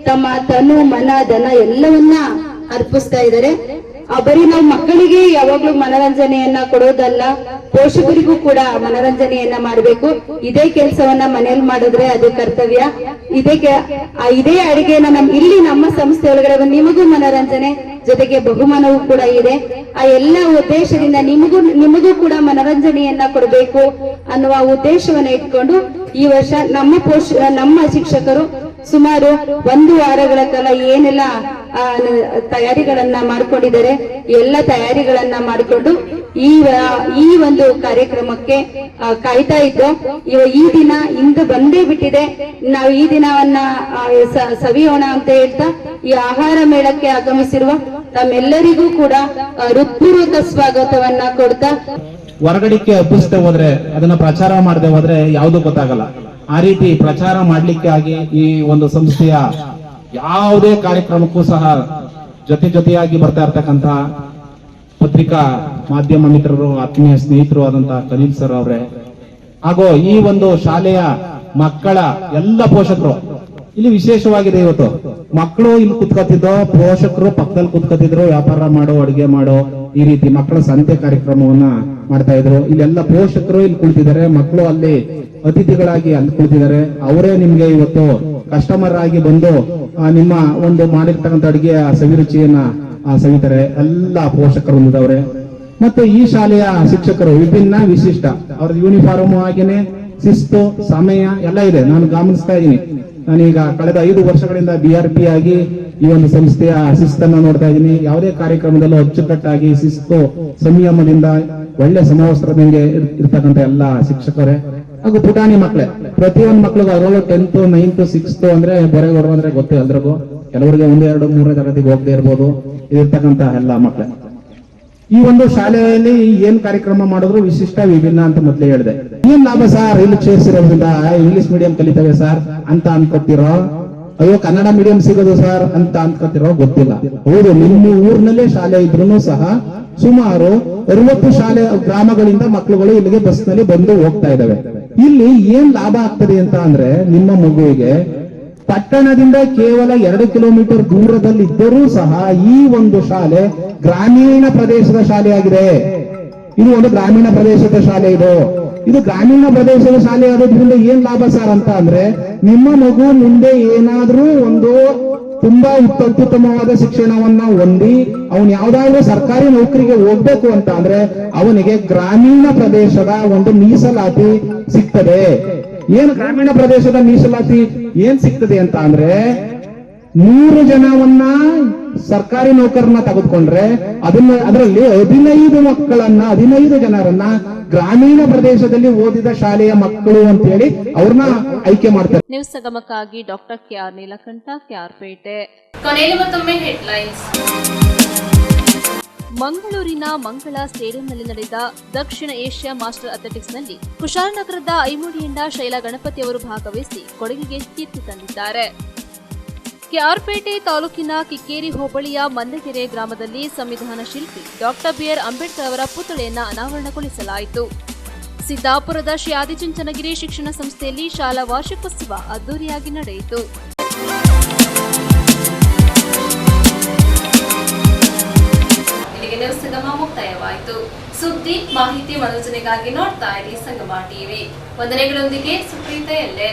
ತಮ್ಮ ತನು, ಮನ, ಧನ ಎಲ್ಲವನ್ನ ಅರ್ಪಿಸ್ತಾ ಇದ್ದಾರೆ. ಬರೀ ನಾವು ಮಕ್ಕಳಿಗೆ ಯಾವಾಗ್ಲೂ ಮನರಂಜನೆಯನ್ನ ಕೊಡೋದಲ್ಲ, ಪೋಷಕರಿಗೂ ಕೂಡ ಮನರಂಜನೆಯನ್ನ ಮಾಡಬೇಕು. ಇದೇ ಕೆಲಸವನ್ನ ಮನೆಯಲ್ಲಿ ಮಾಡಿದ್ರೆ ಅದು ಕರ್ತವ್ಯ. ಇದೇ ಅಡಿಗೆನ ಇಲ್ಲಿ ನಮ್ಮ ಸಂಸ್ಥೆ ಒಳಗಡೆ ನಿಮಗೂ ಮನರಂಜನೆ, ಜೊತೆಗೆ ಬಹುಮಾನವೂ ಕೂಡ ಇದೆ. ಆ ಎಲ್ಲ ಉದ್ದೇಶದಿಂದ ನಿಮಗೂ ಕೂಡ ಮನರಂಜನೆಯನ್ನ ಕೊಡಬೇಕು ಅನ್ನುವ ಉದ್ದೇಶವನ್ನ ಇಟ್ಕೊಂಡು ಈ ವರ್ಷ ನಮ್ಮ ಶಿಕ್ಷಕರು ಸುಮಾರು 1 ವಾರಗಳ ಕಾಲ ಏನೆಲ್ಲ ತಯಾರಿಗಳನ್ನ ಮಾಡ್ಕೊಂಡಿದ್ದಾರೆ, ಎಲ್ಲ ತಯಾರಿಗಳನ್ನ ಮಾಡಿಕೊಂಡು ಈ ಒಂದು ಕಾರ್ಯಕ್ರಮಕ್ಕೆ ಕಾಯ್ತಾ ಇದ್ದು ಈ ದಿನ ಇಂದು ಬಂದೇ ಬಿಟ್ಟಿದೆ. ನಾವು ಈ ದಿನವನ್ನ ಸವಿಯೋಣ ಅಂತ ಹೇಳ್ತಾ ಈ ಆಹಾರ ಮೇಳಕ್ಕೆ ಆಗಮಿಸಿರುವ ತಮ್ಮೆಲ್ಲರಿಗೂ ಕೂಡ ಹೃತ್ಪೂರ್ವಕ ಸ್ವಾಗತವನ್ನ ಕೊಡ್ತಾ, ಹೊರಗಡಿಕೆ ಹಬ್ಬಿಸದೆ ಹೋದ್ರೆ, ಅದನ್ನ ಪ್ರಚಾರ ಮಾಡದೆ ಹೋದ್ರೆ ಯಾವುದು ಗೊತ್ತಾಗಲ್ಲ. ಆ ರೀತಿ ಪ್ರಚಾರ ಮಾಡ್ಲಿಕ್ಕೆ ಆಗಿ ಈ ಒಂದು ಸಂಸ್ಥೆಯ ಯಾವುದೇ ಕಾರ್ಯಕ್ರಮಕ್ಕೂ ಸಹ ಜೊತೆಯಾಗಿ ಬರ್ತಾ ಇರ್ತಕ್ಕಂಥ ಪತ್ರಿಕಾ ಮಾಧ್ಯಮ ಮಿತ್ರರು, ಆತ್ಮೀಯ ಸ್ನೇಹಿತರು ಆದಂತಹ ಖಲೀಲ್ ಸರ್ ಅವರೇ, ಹಾಗೂ ಈ ಒಂದು ಶಾಲೆಯ ಮಕ್ಕಳ ಎಲ್ಲ ಪೋಷಕರು, ಇಲ್ಲಿ ವಿಶೇಷವಾಗಿದೆ. ಇವತ್ತು ಮಕ್ಕಳು ಇಲ್ಲಿ ಕುತ್ಕೋತಿದ್ದೋ, ಪೋಷಕರು ಪಕ್ಕದಲ್ಲಿ ಕುತ್ಕೋತಿದ್ರು, ವ್ಯಾಪಾರ ಮಾಡೋ, ಅಡಿಗೆ ಮಾಡೋ, ಈ ರೀತಿ ಮಕ್ಕಳ ಸಂತೆ ಕಾರ್ಯಕ್ರಮವನ್ನ ಮಾಡ್ತಾ ಇದ್ರು. ಇಲ್ಲೆಲ್ಲ ಪೋಷಕರು ಇಲ್ಲಿ ಕುಳಿತಿದ್ದಾರೆ, ಮಕ್ಕಳು ಅಲ್ಲಿ ಅತಿಥಿಗಳಾಗಿ ಅಲ್ಲಿ ಕುಳಿತಿದ್ದಾರೆ. ಅವರೇ ನಿಮ್ಗೆ ಇವತ್ತು ಕಸ್ಟಮರ್ ಆಗಿ ಬಂದು ನಿಮ್ಮ ಒಂದು ಮಾಡಿರ್ತಕ್ಕಂಥ ಅಡಿಗೆಯ ಸವಿರುಚಿಯನ್ನ ಸವಿತಾರೆ. ಎಲ್ಲ ಪೋಷಕರು ಹೊಂದಿದವ್ರೆ. ಮತ್ತು ಈ ಶಾಲೆಯ ಶಿಕ್ಷಕರು ವಿಭಿನ್ನ, ವಿಶಿಷ್ಟ, ಅವ್ರ ಯೂನಿಫಾರ್ಮ್ ಆಗಿನೇ ಶಿಸ್ತು, ಸಮಯ ಎಲ್ಲ ಇದೆ. ನಾನು ಗಮನಿಸ್ತಾ ಇದ್ದೀನಿ. ನಾನೀಗ ಕಳೆದ 5 ವರ್ಷಗಳಿಂದ BRP ಆಗಿ ಈ ಒಂದು ಸಂಸ್ಥೆಯ ಶಿಸ್ತನ್ನ ನೋಡ್ತಾ ಇದ್ದೀನಿ. ಯಾವುದೇ ಕಾರ್ಯಕ್ರಮದಲ್ಲೂ ಅಚ್ಚುಕಟ್ಟಾಗಿ ಶಿಸ್ತು, ಸಂಯಮದಿಂದ, ಒಳ್ಳೆ ಸಮವಸ್ತ್ರದಿಂದ ಇರ್ತಕ್ಕಂಥ ಎಲ್ಲ ಶಿಕ್ಷಕರೇ ಹಾಗೂ ಪುಟಾಣಿ ಮಕ್ಕಳೇ. ಪ್ರತಿಯೊಂದು ಮಕ್ಕಳಿಗೂ ಅದರಲ್ಲೂ 10th, 9th, 6th ಅಂದ್ರೆ ಬರೆಗೋರು ಅಂದ್ರೆ ಗೊತ್ತೇ ಎಲ್ರಿಗೂ. ಕೆಲವರಿಗೆ 1, 2, 3 ತರಗತಿಗೆ ಹೋಗದೆ ಇರ್ಬೋದು. ಇರ್ತಕ್ಕಂಥ ಎಲ್ಲ ಮಕ್ಕಳೇ ಈ ಒಂದು ಶಾಲೆಯಲ್ಲಿ ಏನ್ ಕಾರ್ಯಕ್ರಮ ಮಾಡಿದ್ರು ವಿಶಿಷ್ಟ, ವಿಭಿನ್ನ ಅಂತ ಮೊದಲೇ ಹೇಳಿದೆ. ಏನ್ ಲಾಭ ಸರ್ ಇಲ್ಲಿ ಸೇರಿಸಿರೋದ್ರಿಂದ? ಇಂಗ್ಲಿಷ್ ಮೀಡಿಯಂ ಕಲಿತೇವೆ ಸರ್ ಅಂತ ಅನ್ಕೋತಿರೋ, ಅಯ್ಯೋ ಕನ್ನಡ ಮೀಡಿಯಂ ಸಿಗೋದು ಸರ್ ಅಂತ ಅನ್ಕೋತಿರೋ ಗೊತ್ತಿಲ್ಲ. ಹೌದು, ನಿಮ್ಮ ಊರಿನಲ್ಲೇ ಶಾಲೆ ಇದ್ರೂ ಸಹ ಸುಮಾರು 60 ಶಾಲೆ ಗ್ರಾಮಗಳಿಂದ ಮಕ್ಕಳುಗಳು ಇಲ್ಲಿಗೆ ಬಸ್ ನಲ್ಲಿ ಬಂದು ಹೋಗ್ತಾ ಇದಾವೆ. ಇಲ್ಲಿ ಏನ್ ಲಾಭ ಆಗ್ತದೆ ಅಂತ ಅಂದ್ರೆ, ನಿಮ್ಮ ಮಗುವಿಗೆ ಪಟ್ಟಣದಿಂದ ಕೇವಲ 2 ಕಿಲೋಮೀಟರ್ ದೂರದಲ್ಲಿ ಇದ್ದರೂ ಸಹ ಈ ಒಂದು ಶಾಲೆ ಗ್ರಾಮೀಣ ಪ್ರದೇಶದ ಶಾಲೆಯಾಗಿದೆ. ಇದು ಒಂದು ಗ್ರಾಮೀಣ ಪ್ರದೇಶದ ಶಾಲೆ. ಇದು ಗ್ರಾಮೀಣ ಪ್ರದೇಶದ ಶಾಲೆ ಆಗೋದ್ರಿಂದ ಏನ್ ಲಾಭ ಸರ್ ಅಂತ ಅಂದ್ರೆ, ನಿಮ್ಮ ಮಗು ಮುಂದೆ ಏನಾದ್ರೂ ಒಂದು ತುಂಬಾ ಅತ್ಯುತ್ತಮವಾದ ಶಿಕ್ಷಣವನ್ನ ಹೊಂದಿ ಅವನು ಯಾವ್ದಾದ್ರು ಸರ್ಕಾರಿ ನೌಕರಿಗೆ ಹೋಗ್ಬೇಕು ಅಂತ ಅಂದ್ರೆ ಅವನಿಗೆ ಗ್ರಾಮೀಣ ಪ್ರದೇಶದ ಒಂದು ಮೀಸಲಾತಿ ಸಿಗ್ತದೆ. ಏನು ಗ್ರಾಮೀಣ ಪ್ರದೇಶದ ಮೀಸಲಾತಿ ಏನ್ ಸಿಗ್ತದೆ ಅಂತ ಅಂದ್ರೆ, 100 ಜನವನ್ನ ಸರ್ಕಾರಿ ನೌಕರನ್ನ ತೆಗೆದುಕೊಂಡ್ರೆ ಅದರಲ್ಲಿ 15 ಜನರನ್ನ ಗ್ರಾಮೀಣ ಪ್ರದೇಶದಲ್ಲಿ ಓದಿದ ಶಾಲೆಯ ಮಕ್ಕಳು ಅಂತ ಹೇಳಿ ಅವ್ರನ್ನ ಆಯ್ಕೆ ಮಾಡ್ತಾರೆ. ನ್ಯೂಸ್ ಸಂಗಮಕ್ಕಾಗಿ ಡಾಕ್ಟರ್ KR ನೀಲಕಂಠ, KR-ಪೇಟೆ. ಕೊನೆಯಲ್ಲಿ ಮತ್ತೊಮ್ಮೆ ಹೆಡ್ಲೈನ್ಸ್. ಮಂಗಳೂರಿನ ಮಂಗಳ ಸ್ಟೇಡಿಯಂನಲ್ಲಿ ನಡೆದ ದಕ್ಷಿಣ ಏಷ್ಯಾ ಮಾಸ್ಟರ್ ಅಥ್ಲೆಟಿಕ್ಸ್ನಲ್ಲಿ ಕುಶಾಲನಗರದ ಐಮುಡಿಯಿಂದ ಶೈಲಾ ಗಣಪತಿ ಅವರು ಭಾಗವಹಿಸಿ ಕೊಡಗಿಗೆ ಕೀರ್ತಿ ತಂದಿದ್ದಾರೆ. KR-ಪೇಟೆ ತಾಲೂಕಿನ ಕಿಕ್ಕೇರಿ ಹೋಬಳಿಯ ಮಂದಗೆರೆ ಗ್ರಾಮದಲ್ಲಿ ಸಂವಿಧಾನ ಶಿಲ್ಪಿ ಡಾಕ್ಟರ್ BR ಅಂಬೇಡ್ಕರ್ ಅವರ ಪುತ್ಥಳಿಯನ್ನು ಅನಾವರಣಗೊಳಿಸಲಾಯಿತು. ಸಿದ್ದಾಪುರದ ಶ್ರೀ ಆದಿಚುಂಚನಗಿರಿ ಶಿಕ್ಷಣ ಸಂಸ್ಥೆಯಲ್ಲಿ ಶಾಲಾ ವಾರ್ಷಿಕೋತ್ಸವ ಅದ್ದೂರಿಯಾಗಿ ನಡೆಯಿತು. ಇಲ್ಲಿಗೆ ನ್ಯೂಸ್ ಸಂಗಮ ಮುಕ್ತಾಯವಾಯಿತು. ಸುದ್ದಿ, ಮಾಹಿತಿ, ಮನೋರಂಜನೆಗಾಗಿ ನೋಡ್ತಾ ಇರಿ ಸಂಗಮ ಟಿವಿ. ವಂದನೆಗಳೊಂದಿಗೆ ಸುಪ್ರೀತಾ ಎಲ್ಲೆ.